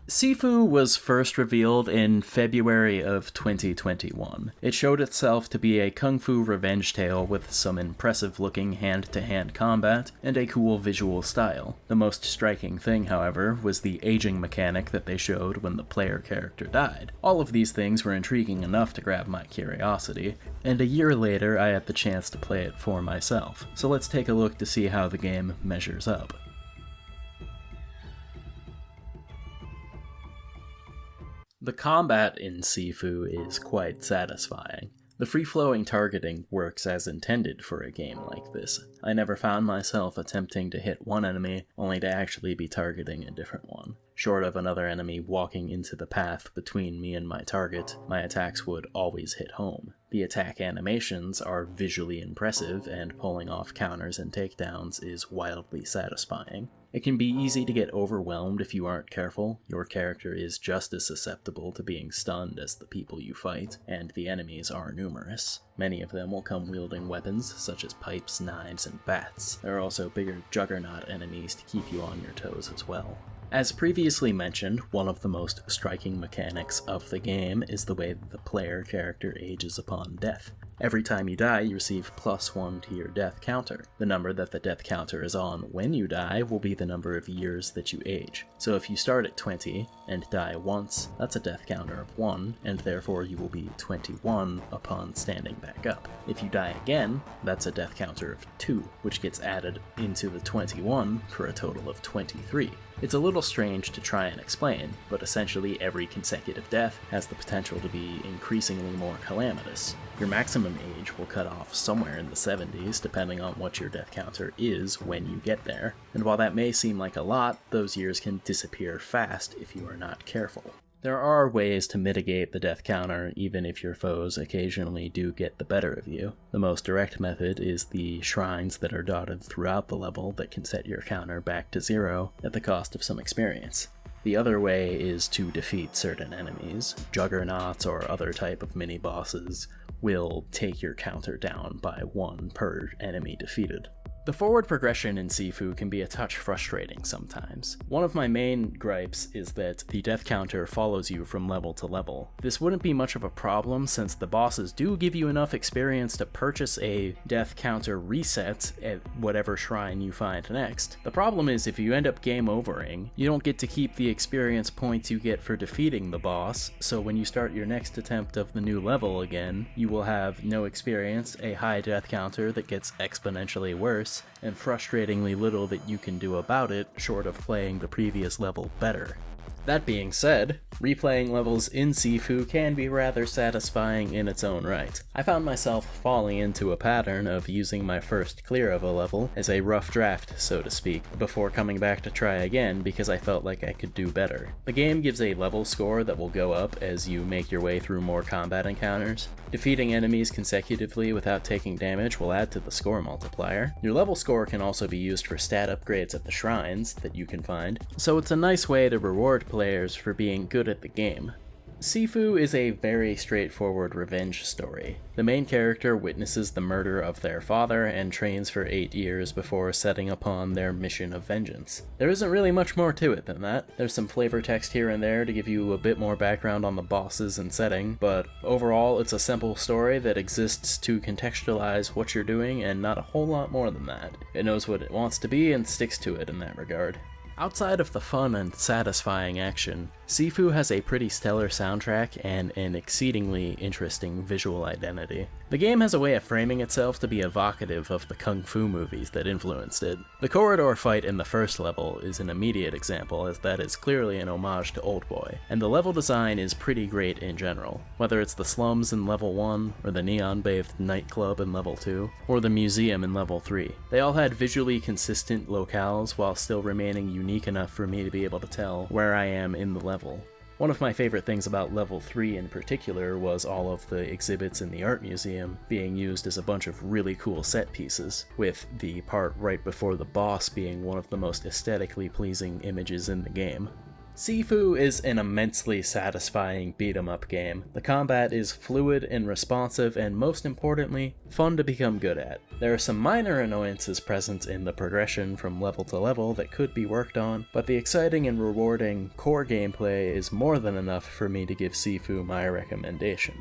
Sifu was first revealed in February of 2021. It showed itself to be a kung fu revenge tale with some impressive looking hand-to-hand combat and a cool visual style. The most striking thing, however, was the aging mechanic that they showed when the player character died. All of these things were intriguing enough to grab my curiosity, and a year later I had the chance to play it for myself. So let's take a look to see how the game measures up. The combat in Sifu is quite satisfying. The free-flowing targeting works as intended for a game like this. I never found myself attempting to hit one enemy only to actually be targeting a different one. Short of another enemy walking into the path between me and my target, my attacks would always hit home. The attack animations are visually impressive, and pulling off counters and takedowns is wildly satisfying. It can be easy to get overwhelmed if you aren't careful. Your character is just as susceptible to being stunned as the people you fight, and the enemies are numerous. Many of them will come wielding weapons such as pipes, knives, and bats. There are also bigger juggernaut enemies to keep you on your toes as well. As previously mentioned, one of the most striking mechanics of the game is the way that the player character ages upon death. Every time you die, you receive +1 to your death counter. The number that the death counter is on when you die will be the number of years that you age. So if you start at 20 and die once, that's a death counter of 1, and therefore you will be 21 upon standing back up. If you die again, that's a death counter of 2, which gets added into the 21 for a total of 23. It's a little strange to try and explain, but essentially every consecutive death has the potential to be increasingly more calamitous. Your maximum age will cut off somewhere in the 70s, depending on what your death counter is when you get there, and while that may seem like a lot, those years can disappear fast if you are not careful. There are ways to mitigate the death counter even if your foes occasionally do get the better of you. The most direct method is the shrines that are dotted throughout the level that can set your counter back to 0 at the cost of some experience. The other way is to defeat certain enemies. Juggernauts or other type of mini-bosses will take your counter down by 1 per enemy defeated. The forward progression in Sifu can be a touch frustrating sometimes. One of my main gripes is that the death counter follows you from level to level. This wouldn't be much of a problem since the bosses do give you enough experience to purchase a death counter reset at whatever shrine you find next. The problem is if you end up game overing, you don't get to keep the experience points you get for defeating the boss, so when you start your next attempt of the new level again, you will have no experience, a high death counter that gets exponentially worse, and frustratingly little that you can do about it short of playing the previous level better. That being said, replaying levels in Sifu can be rather satisfying in its own right. I found myself falling into a pattern of using my first clear of a level as a rough draft, so to speak, before coming back to try again because I felt like I could do better. The game gives a level score that will go up as you make your way through more combat encounters. Defeating enemies consecutively without taking damage will add to the score multiplier. Your level score can also be used for stat upgrades at the shrines that you can find, so it's a nice way to reward players for being good at the game. Sifu is a very straightforward revenge story. The main character witnesses the murder of their father and trains for 8 years before setting upon their mission of vengeance. There isn't really much more to it than that. There's some flavor text here and there to give you a bit more background on the bosses and setting, but overall it's a simple story that exists to contextualize what you're doing and not a whole lot more than that. It knows what it wants to be and sticks to it in that regard. Outside of the fun and satisfying action, Sifu has a pretty stellar soundtrack and an exceedingly interesting visual identity. The game has a way of framing itself to be evocative of the kung fu movies that influenced it. The corridor fight in the first level is an immediate example, as that is clearly an homage to Oldboy, and the level design is pretty great in general. Whether it's the slums in level 1, or the neon-bathed nightclub in level 2, or the museum in level 3, they all had visually consistent locales while still remaining unique enough for me to be able to tell where I am in the level. One of my favorite things about level 3 in particular was all of the exhibits in the art museum being used as a bunch of really cool set pieces, with the part right before the boss being one of the most aesthetically pleasing images in the game. Sifu is an immensely satisfying beat-em-up game. The combat is fluid and responsive, and most importantly, fun to become good at. There are some minor annoyances present in the progression from level to level that could be worked on, but the exciting and rewarding core gameplay is more than enough for me to give Sifu my recommendation.